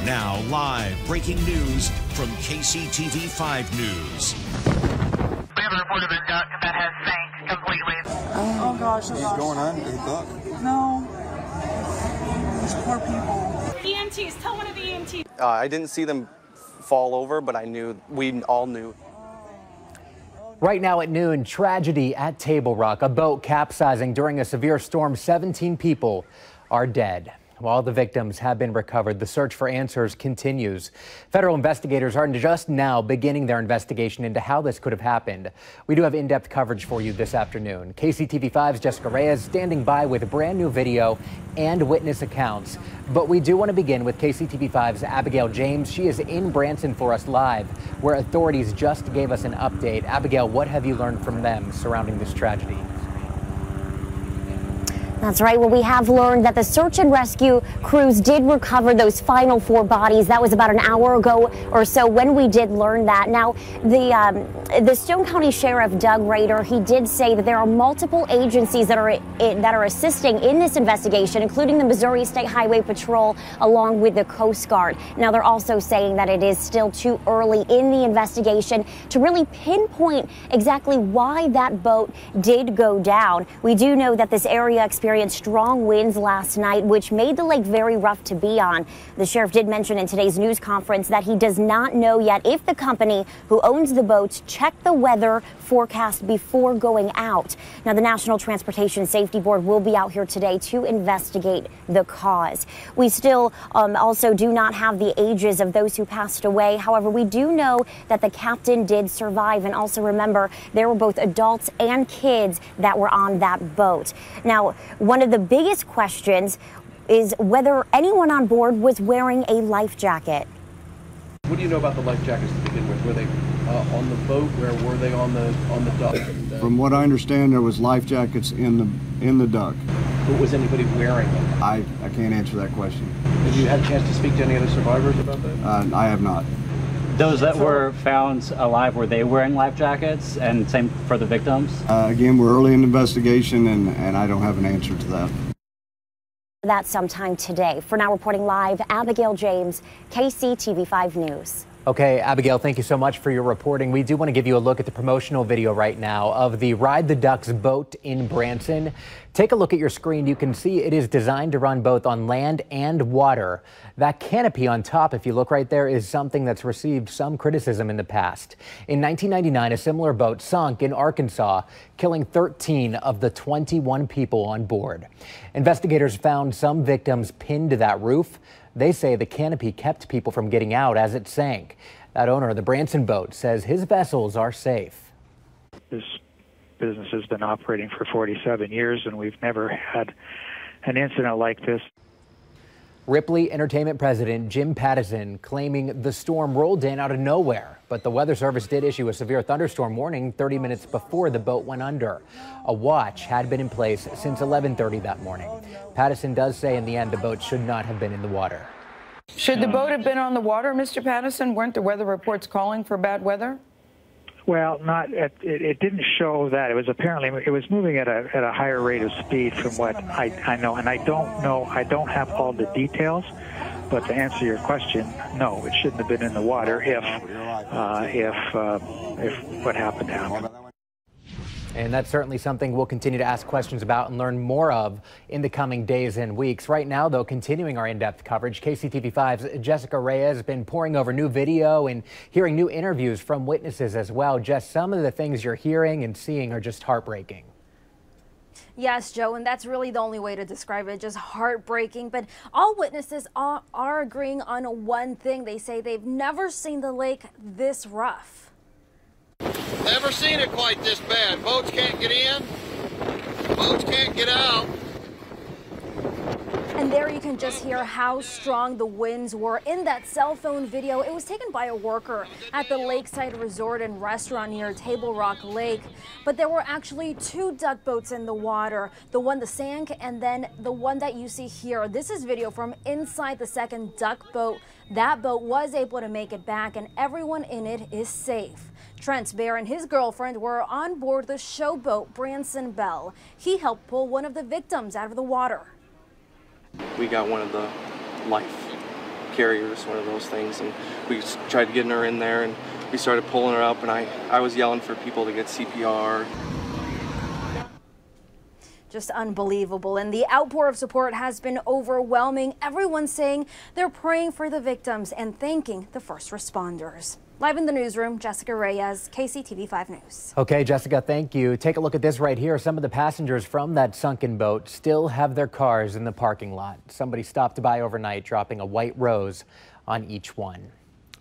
Now live breaking news from KCTV 5 News. We have a report of a duck that has sank completely. Oh gosh, He's going under the duck. No. These poor people. EMTs, tell one of the EMTs. I didn't see them fall over, but I knew, we all knew. Right now at noon, tragedy at Table Rock. A boat capsizing during a severe storm. 17 people are dead. While the victims have been recovered, the search for answers continues. Federal investigators are just now beginning their investigation into how this could have happened. We do have in-depth coverage for you this afternoon. KCTV5's Jessica Reyes standing by with a brand new video and witness accounts. But we do want to begin with KCTV5's Abigail James. She is in Branson for us live, where authorities just gave us an update. Abigail, what have you learned from them surrounding this tragedy? That's right. Well, we have learned that the search and rescue crews did recover those final 4 bodies. That was about an hour ago or so when we did learn that. Now, the Stone County Sheriff Doug Rader, he did say that there are multiple agencies that are assisting in this investigation, including the Missouri State Highway Patrol, along with the Coast Guard. Now, they're also saying that it is still too early in the investigation to really pinpoint exactly why that boat did go down. We do know that this area experienced strong winds last night, which made the lake very rough to be on. The sheriff did mention in today's news conference that he does not know yet if the company who owns the boats checked the weather forecast before going out. Now, the National Transportation Safety Board will be out here today to investigate the cause. We still also do not have the ages of those who passed away. However, we do know that the captain did survive. And also remember, there were both adults and kids that were on that boat. Now, one of the biggest questions is whether anyone on board was wearing a life jacket. What do you know about the life jackets to begin with? Were they on the boat? Where were they on the dock? From what I understand, there was life jackets in the duck. But was anybody wearing them? I can't answer that question. Have you had a chance to speak to any other survivors about that? I have not. Those that were found alive, were they wearing life jackets? And same for the victims? Again, we're early in the investigation, and I don't have an answer to that. That's sometime today. For now, reporting live, Abigail James, KCTV5 News. Okay, Abigail, thank you so much for your reporting. We do want to give you a look at the promotional video right now of the Ride the Ducks boat in Branson. Take a look at your screen. You can see it is designed to run both on land and water. That canopy on top, if you look right there, is something that's received some criticism in the past. In 1999, a similar boat sunk in Arkansas, killing 13 of the 21 people on board. Investigators found some victims pinned to that roof. They say the canopy kept people from getting out as it sank. That owner of the Branson boat says his vessels are safe. This business has been operating for 47 years, and we've never had an incident like this. Ripley Entertainment president Jim Pattison claiming the storm rolled in out of nowhere, but the Weather Service did issue a severe thunderstorm warning 30 minutes before the boat went under. A watch had been in place since 11:30 that morning. Pattison does say in the end the boat should not have been in the water. Should the boat have been on the water, Mr. Pattison? Weren't the weather reports calling for bad weather? Well, it didn't show that. It was apparently, it was moving at a higher rate of speed from what I know. And I don't have all the details, but to answer your question, no, it shouldn't have been in the water if what happened happened. And that's certainly something we'll continue to ask questions about and learn more of in the coming days and weeks. Right now, though, continuing our in-depth coverage, KCTV5's Jessica Reyes has been poring over new video and hearing new interviews from witnesses as well. Jess, some of the things you're hearing and seeing are just heartbreaking. Yes, Joe, and that's really the only way to describe it, just heartbreaking. But all witnesses are agreeing on one thing. They say they've never seen the lake this rough. Never seen it quite this bad. Boats can't get in, boats can't get out. And there you can just hear how strong the winds were in that cell phone video. It was taken by a worker at the Lakeside Resort and Restaurant near Table Rock Lake. But there were actually 2 duck boats in the water, the one that sank and then the one that you see here. This is video from inside the second duck boat. That boat was able to make it back and everyone in it is safe. Trent Bear and his girlfriend were on board the showboat Branson Belle. He helped pull one of the victims out of the water. We got one of the life carriers, one of those things, and we tried getting her in there, and we started pulling her up, and I was yelling for people to get CPR. Just unbelievable. And the outpour of support has been overwhelming. Everyone's saying they're praying for the victims and thanking the first responders. Live in the newsroom, Jessica Reyes, KCTV 5 News. Okay, Jessica, thank you. Take a look at this right here. Some of the passengers from that sunken boat still have their cars in the parking lot. Somebody stopped by overnight, dropping a white rose on each one.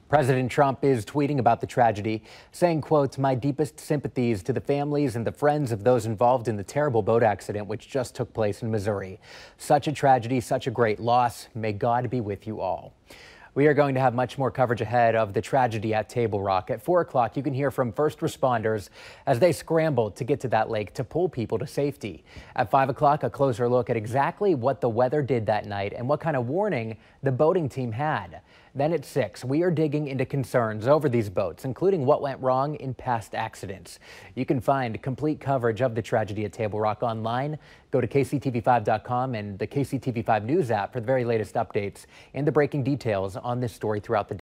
President Trump is tweeting about the tragedy, saying, quote, "My deepest sympathies to the families and the friends of those involved in the terrible boat accident which just took place in Missouri. Such a tragedy, such a great loss. May God be with you all." We are going to have much more coverage ahead of the tragedy at Table Rock. At 4 o'clock, you can hear from first responders as they scrambled to get to that lake to pull people to safety. At 5 o'clock, a closer look at exactly what the weather did that night and what kind of warning the boating team had. Then at 6, we are digging into concerns over these boats, including what went wrong in past accidents. You can find complete coverage of the tragedy at Table Rock online. Go to kctv5.com and the KCTV5 News app for the very latest updates and the breaking details on this story throughout the day.